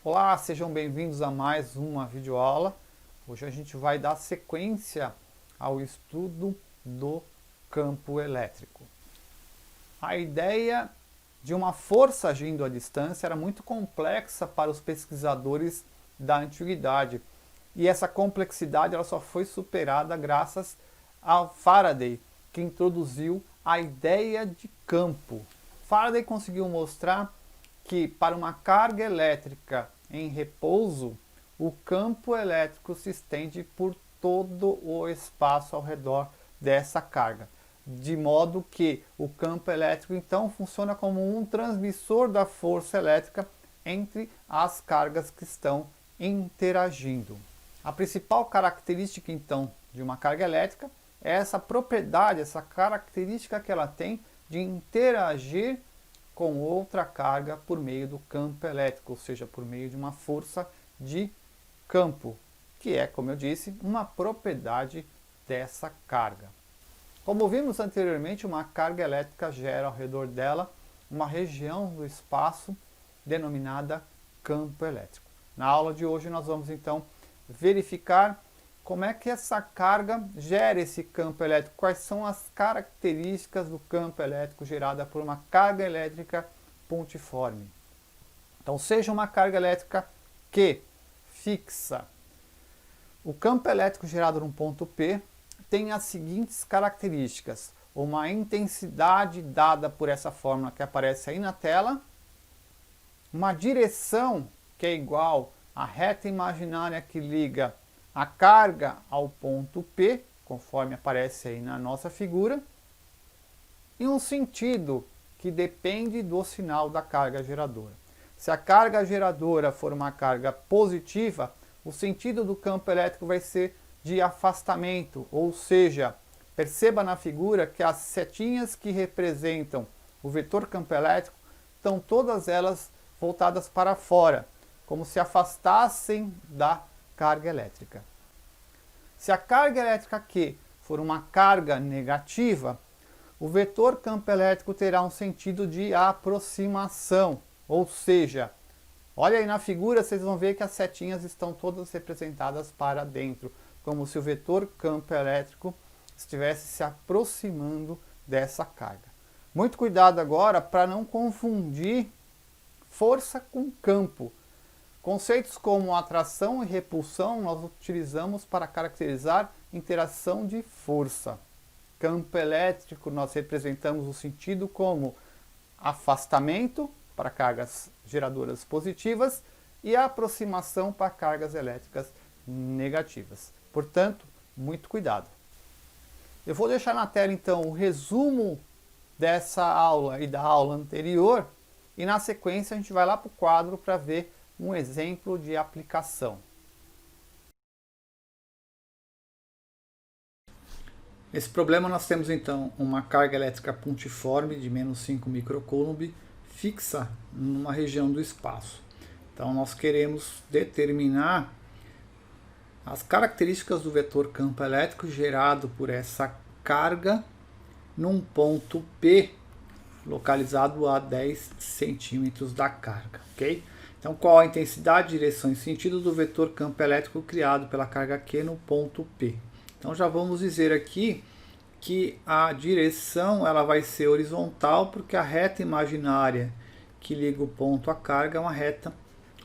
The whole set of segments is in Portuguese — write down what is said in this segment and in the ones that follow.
Olá, sejam bem-vindos a mais uma videoaula. Hoje a gente vai dar sequência ao estudo do campo elétrico. A ideia de uma força agindo à distância era muito complexa para os pesquisadores da antiguidade. E essa complexidade ela só foi superada graças a Faraday, que introduziu a ideia de campo. Faraday conseguiu mostrar que para uma carga elétrica em repouso, o campo elétrico se estende por todo o espaço ao redor dessa carga, de modo que o campo elétrico então funciona como um transmissor da força elétrica entre as cargas que estão interagindo. A principal característica então de uma carga elétrica é essa propriedade, essa característica que ela tem de interagir com outra carga por meio do campo elétrico, ou seja, por meio de uma força de campo, que é, como eu disse, uma propriedade dessa carga. Como vimos anteriormente, uma carga elétrica gera ao redor dela uma região do espaço denominada campo elétrico. Na aula de hoje nós vamos então verificar como é que essa carga gera esse campo elétrico, quais são as características do campo elétrico gerada por uma carga elétrica pontiforme. Então, seja uma carga elétrica Q fixa. O campo elétrico gerado num ponto P tem as seguintes características: uma intensidade dada por essa fórmula que aparece aí na tela, uma direção que é igual à reta imaginária que liga a carga ao ponto P, conforme aparece aí na nossa figura, e um sentido que depende do sinal da carga geradora. Se a carga geradora for uma carga positiva, o sentido do campo elétrico vai ser de afastamento, ou seja, perceba na figura que as setinhas que representam o vetor campo elétrico estão todas elas voltadas para fora, como se afastassem da carga elétrica. Se a carga elétrica Q for uma carga negativa, o vetor campo elétrico terá um sentido de aproximação, ou seja, olha aí na figura, vocês vão ver que as setinhas estão todas representadas para dentro, como se o vetor campo elétrico estivesse se aproximando dessa carga. Muito cuidado agora para não confundir força com campo. Conceitos como atração e repulsão nós utilizamos para caracterizar interação de força. Campo elétrico nós representamos o sentido como afastamento para cargas geradoras positivas e aproximação para cargas elétricas negativas. Portanto, muito cuidado. Eu vou deixar na tela então o resumo dessa aula e da aula anterior e na sequência a gente vai lá para o quadro para ver um exemplo de aplicação. Nesse problema nós temos então uma carga elétrica pontiforme de menos 5 microcoulomb fixa numa região do espaço. Então nós queremos determinar as características do vetor campo elétrico gerado por essa carga num ponto P localizado a 10 centímetros da carga, ok? Então, qual a intensidade, direção e sentido do vetor campo elétrico criado pela carga Q no ponto P? Então, já vamos dizer aqui que a direção ela vai ser horizontal, porque a reta imaginária que liga o ponto à carga é uma reta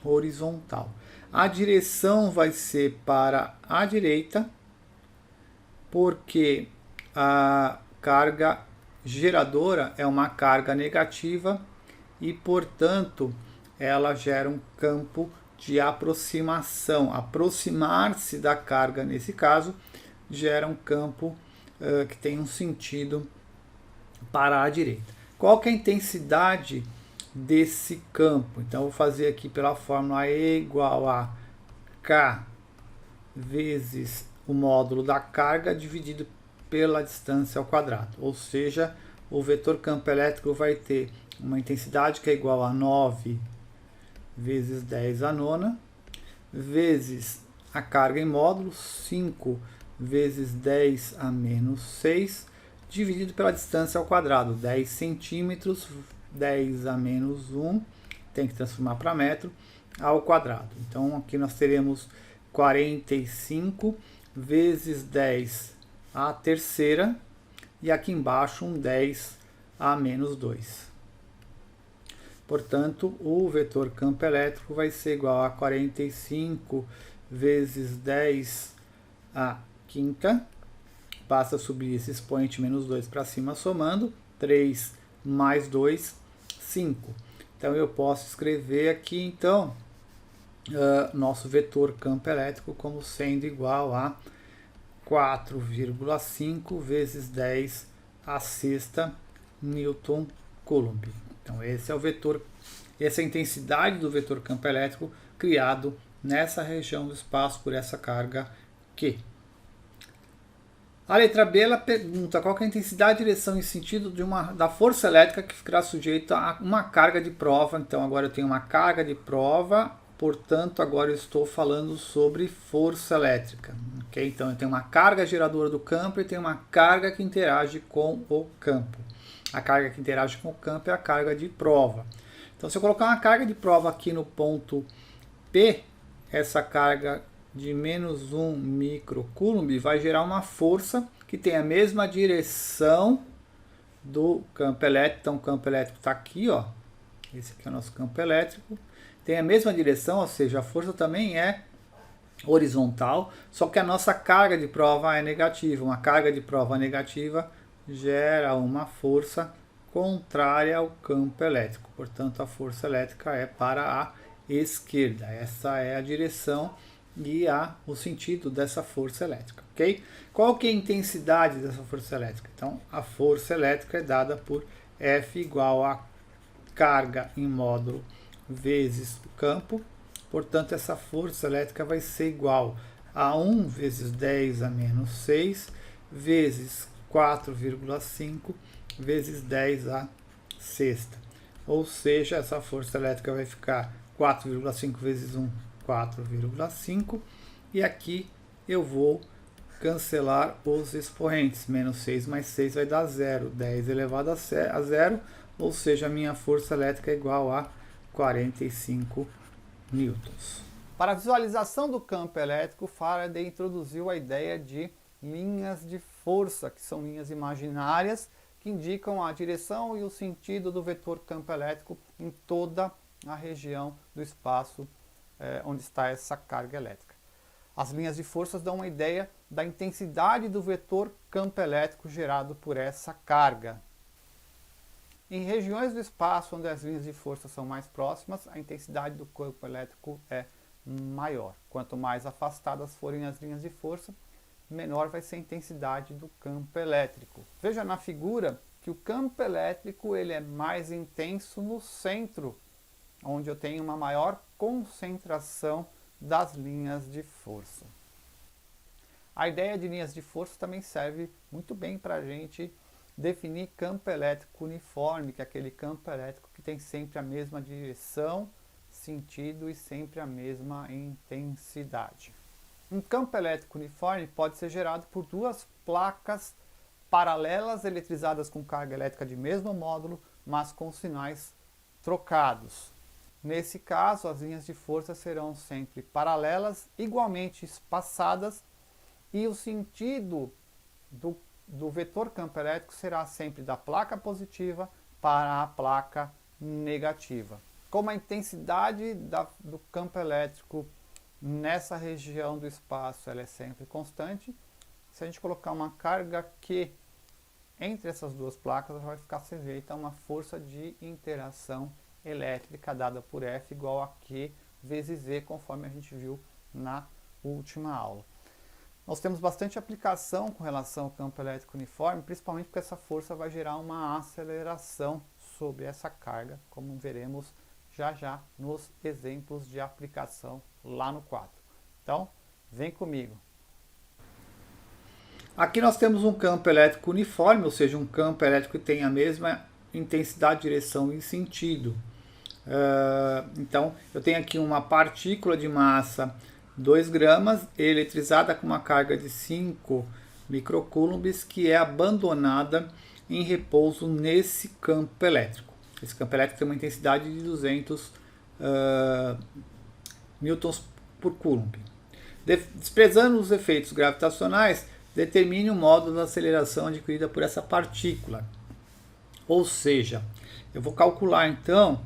horizontal. A direção vai ser para a direita, porque a carga geradora é uma carga negativa e, portanto, ela gera um campo de aproximação. Aproximar-se da carga, nesse caso, gera um campo que tem um sentido para a direita. Qual que é a intensidade desse campo? Então, eu vou fazer aqui pela fórmula E igual a K vezes o módulo da carga dividido pela distância ao quadrado. Ou seja, o vetor campo elétrico vai ter uma intensidade que é igual a 9 vezes 10 à nona, vezes a carga em módulo, 5 vezes 10 a menos 6, dividido pela distância ao quadrado, 10 centímetros, 10 a menos 1, tem que transformar para metro, ao quadrado. Então aqui nós teremos 45 vezes 10 à terceira, e aqui embaixo um 10 a menos 2. Portanto, o vetor campo elétrico vai ser igual a 45 vezes 10 à quinta. Basta subir esse expoente menos 2 para cima somando. 3 mais 2, 5. Então eu posso escrever aqui, então, nosso vetor campo elétrico como sendo igual a 4,5 vezes 10 à sexta Newton Coulomb. Então esse é o vetor, essa é a intensidade do vetor campo elétrico criado nessa região do espaço por essa carga Q. A letra B, ela pergunta qual que é a intensidade, direção e sentido da força elétrica que ficará sujeita a uma carga de prova. Então agora eu tenho uma carga de prova, portanto agora eu estou falando sobre força elétrica. Okay? Então eu tenho uma carga geradora do campo e tenho uma carga que interage com o campo. A carga que interage com o campo é a carga de prova. Então se eu colocar uma carga de prova aqui no ponto P, essa carga de menos 1 microcoulomb vai gerar uma força que tem a mesma direção do campo elétrico. Então o campo elétrico está aqui, ó. Esse aqui é o nosso campo elétrico. Tem a mesma direção, ou seja, a força também é horizontal, só que a nossa carga de prova é negativa. Uma carga de prova negativa gera uma força contrária ao campo elétrico. Portanto, a força elétrica é para a esquerda. Essa é a direção e o sentido dessa força elétrica, ok? Qual que é a intensidade dessa força elétrica? Então, a força elétrica é dada por F igual a carga em módulo vezes o campo. Portanto, essa força elétrica vai ser igual a 1 vezes 10 a menos 6 vezes 4,5 vezes 10 a sexta. Ou seja, essa força elétrica vai ficar 4,5 vezes 1, 4,5. E aqui eu vou cancelar os expoentes. Menos 6 mais 6 vai dar 0. 10 elevado a 0. Ou seja, a minha força elétrica é igual a 45 newtons. Para a visualização do campo elétrico, Faraday introduziu a ideia de linhas de força, que são linhas imaginárias que indicam a direção e o sentido do vetor campo elétrico em toda a região do espaço onde está essa carga elétrica. As linhas de forças dão uma ideia da intensidade do vetor campo elétrico gerado por essa carga. Em regiões do espaço onde as linhas de força são mais próximas, a intensidade do campo elétrico é maior. Quanto mais afastadas forem as linhas de força, menor vai ser a intensidade do campo elétrico. Veja na figura que o campo elétrico ele é mais intenso no centro, onde eu tenho uma maior concentração das linhas de força. A ideia de linhas de força também serve muito bem para a gente definir campo elétrico uniforme, que é aquele campo elétrico que tem sempre a mesma direção, sentido e sempre a mesma intensidade. Um campo elétrico uniforme pode ser gerado por duas placas paralelas eletrizadas com carga elétrica de mesmo módulo, mas com sinais trocados. Nesse caso, as linhas de força serão sempre paralelas, igualmente espaçadas, e o sentido do vetor campo elétrico será sempre da placa positiva para a placa negativa. Como a intensidade do campo elétrico nessa região do espaço ela é sempre constante, se a gente colocar uma carga Q entre essas duas placas, ela vai ficar sujeita a uma força de interação elétrica dada por F igual a Q vezes E, conforme a gente viu na última aula. Nós temos bastante aplicação com relação ao campo elétrico uniforme, principalmente porque essa força vai gerar uma aceleração sobre essa carga, como veremos já já nos exemplos de aplicação lá no quadro. Então, vem comigo. Aqui nós temos um campo elétrico uniforme, ou seja, um campo elétrico que tem a mesma intensidade, direção e sentido. Então, eu tenho aqui uma partícula de massa 2 gramas, eletrizada com uma carga de 5 microcoulombs, que é abandonada em repouso nesse campo elétrico. Esse campo elétrico tem uma intensidade de 200 newtons por coulomb. Desprezando os efeitos gravitacionais, determine o módulo da aceleração adquirida por essa partícula. Ou seja, eu vou calcular então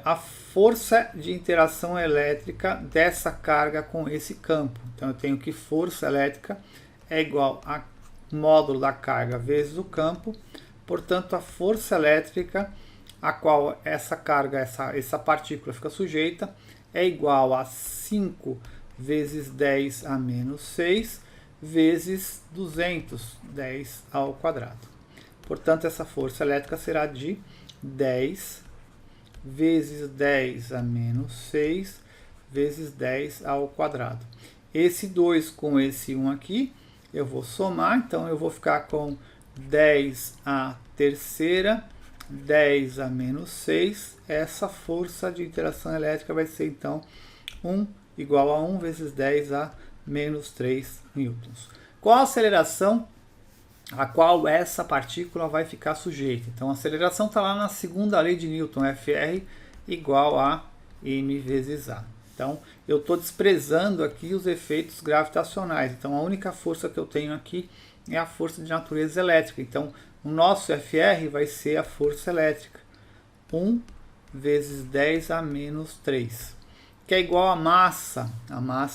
a força de interação elétrica dessa carga com esse campo. Então eu tenho que força elétrica é igual a módulo da carga vezes o campo. Portanto, a força elétrica a qual essa carga, essa partícula fica sujeita, é igual a 5 vezes 10 a menos 6 vezes 210 ao quadrado. Portanto, essa força elétrica será de 10 vezes 10 a menos 6 vezes 10 ao quadrado. Esse 2 com esse 1 aqui, eu vou somar, então eu vou ficar com 10 a terceira, 10 a menos 6, essa força de interação elétrica vai ser então 1 igual a 1 vezes 10 a menos 3 newtons. Qual a aceleração a qual essa partícula vai ficar sujeita? Então a aceleração está lá na segunda lei de Newton, Fr igual a m vezes a. Então eu estou desprezando aqui os efeitos gravitacionais, então a única força que eu tenho aqui é a força de natureza elétrica. Então o nosso Fr vai ser a força elétrica, 1 vezes 10 a menos 3, que é igual a massa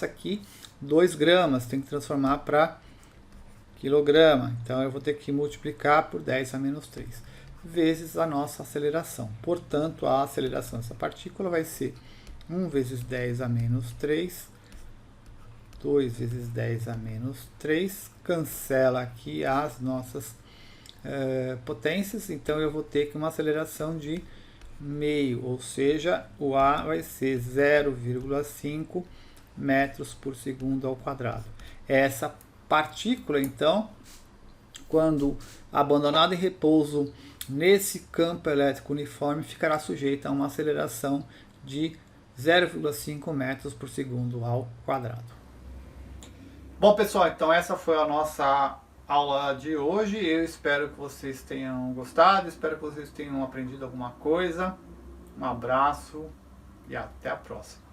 aqui, 2 gramas, tem que transformar para quilograma, então eu vou ter que multiplicar por 10 a menos 3, vezes a nossa aceleração. Portanto, a aceleração dessa partícula vai ser 1 vezes 10 a menos 3, 2 vezes 10 a menos 3, cancela aqui as nossas potências, então eu vou ter que uma aceleração de meio, ou seja, o A vai ser 0,5 metros por segundo ao quadrado. Essa partícula, então, quando abandonada em repouso nesse campo elétrico uniforme, ficará sujeita a uma aceleração de 0,5 metros por segundo ao quadrado. Bom, pessoal, então essa foi a nossa aula de hoje. Eu espero que vocês tenham gostado, espero que vocês tenham aprendido alguma coisa. Um abraço e até a próxima.